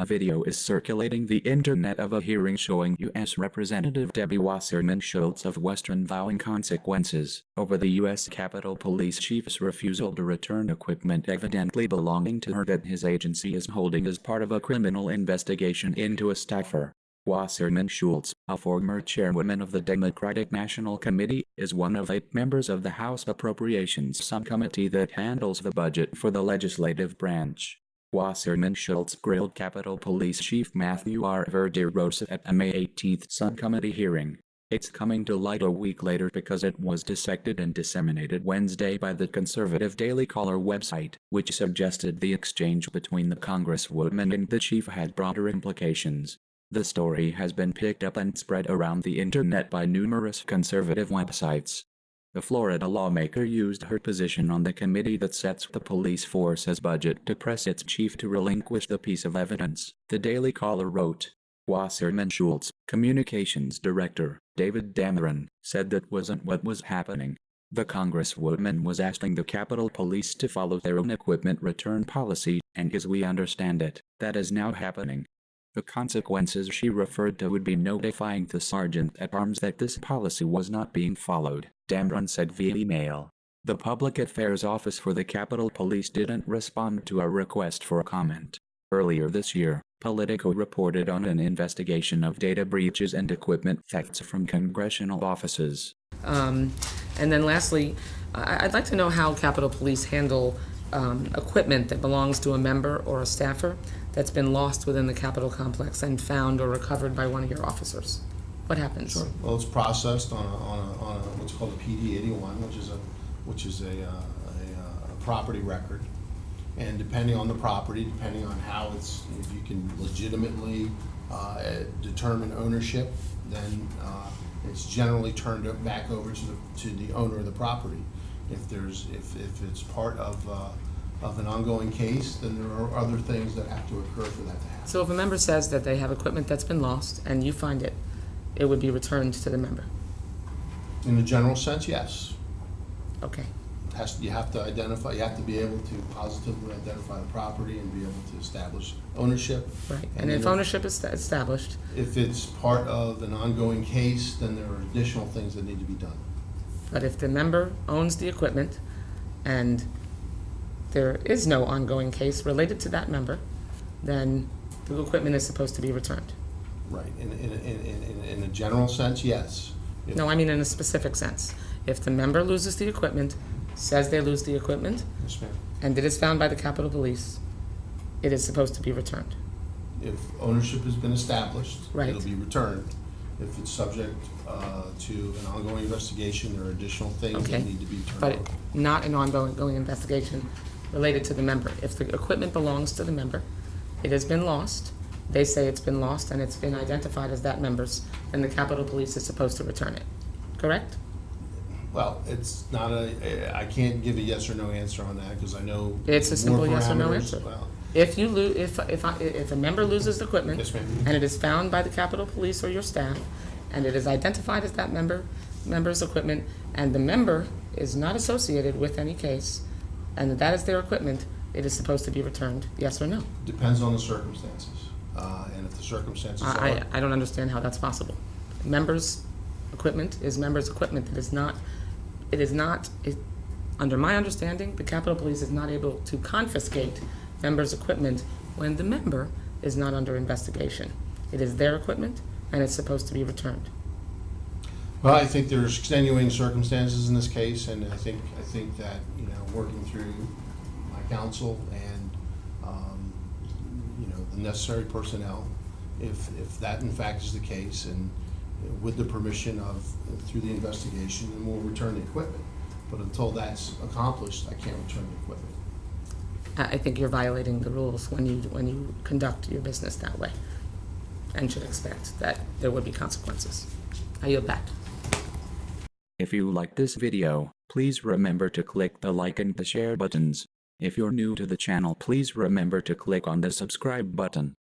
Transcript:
A video is circulating the internet of a hearing showing U.S. Representative Debbie Wasserman Schultz of Western vowing consequences over the U.S. Capitol Police Chief's refusal to return equipment evidently belonging to her that his agency is holding as part of a criminal investigation into a staffer. Wasserman Schultz, a former chairwoman of the Democratic National Committee, is one of 8 members of the House Appropriations Subcommittee that handles the budget for the legislative branch. Wasserman Schultz grilled Capitol Police Chief Matthew R. Verderosa at a May 18 subcommittee hearing. It's coming to light a week later because it was dissected and disseminated Wednesday by the conservative Daily Caller website, which suggested the exchange between the congresswoman and the chief had broader implications. The story has been picked up and spread around the internet by numerous conservative websites. The Florida lawmaker used her position on the committee that sets the police force's budget to press its chief to relinquish the piece of evidence, the Daily Caller wrote. Wasserman Schultz, communications director, David Dameron, said that wasn't what was happening. The congresswoman was asking the Capitol Police to follow their own equipment return policy, and as we understand it, that is now happening. The consequences she referred to would be notifying the sergeant-at-arms that this policy was not being followed, Dameron said via email. The Public Affairs Office for the Capitol Police didn't respond to a request for comment. Earlier this year, Politico reported on an investigation of data breaches and equipment thefts from congressional offices. And then lastly, I'd like to know how Capitol Police handle equipment that belongs to a member or a staffer that's been lost within the Capitol complex and found or recovered by one of your officers. What happens? Sure. Well, it's processed on what's called a PD 81, which is a property record. And depending on the property, depending on how if you can legitimately determine ownership, then it's generally turned back over to the owner of the property. If it's part of an ongoing case, then there are other things that have to occur for that to happen. So if a member says that they have equipment that's been lost and you find it, it would be returned to the member? In the general sense, yes. Okay. You have to identify, you have to be able to positively identify the property and be able to establish ownership. Right, and if ownership is established? If it's part of an ongoing case, then there are additional things that need to be done. But if the member owns the equipment and there is no ongoing case related to that member, then the equipment is supposed to be returned. Right, in a general sense, yes. No, I mean in a specific sense. If the member loses the equipment, says they lose the equipment, Yes, ma'am. and it is found by the Capitol Police, it is supposed to be returned. If ownership has been established, Right. it'll be returned. If it's subject to an ongoing investigation, there are additional things Okay. that need to be turned But over. not an ongoing investigation related to the member. If the equipment belongs to the member, it has been lost, they say it's been lost and it's been identified as that member's, then the Capitol Police is supposed to return it, correct? Well, it's not I can't give a yes or no answer on that because I know. It's a simple more yes or no parameters. answer. Well, If you if a member loses the equipment, Yes, ma'am. and it is found by the Capitol Police or your staff, and it is identified as that member's equipment, and the member is not associated with any case, and that is their equipment, it is supposed to be returned, yes or no? Depends on the circumstances. And if the circumstances are. I don't understand how that's possible. Members' equipment is members' equipment. Under my understanding, the Capitol Police is not able to confiscate members' equipment when the member is not under investigation. It is their equipment, and it's supposed to be returned. Well, I think there's extenuating circumstances in this case, and I think that, working through my counsel and, the necessary personnel, if that in fact is the case, and with the permission through the investigation, then we'll return the equipment. But until that's accomplished, I can't return the equipment. I think you're violating the rules when you conduct your business that way, and should expect that there would be consequences. I yield back. If you like this video, please remember to click the like and the share buttons. If you're new to the channel, please remember to click on the subscribe button.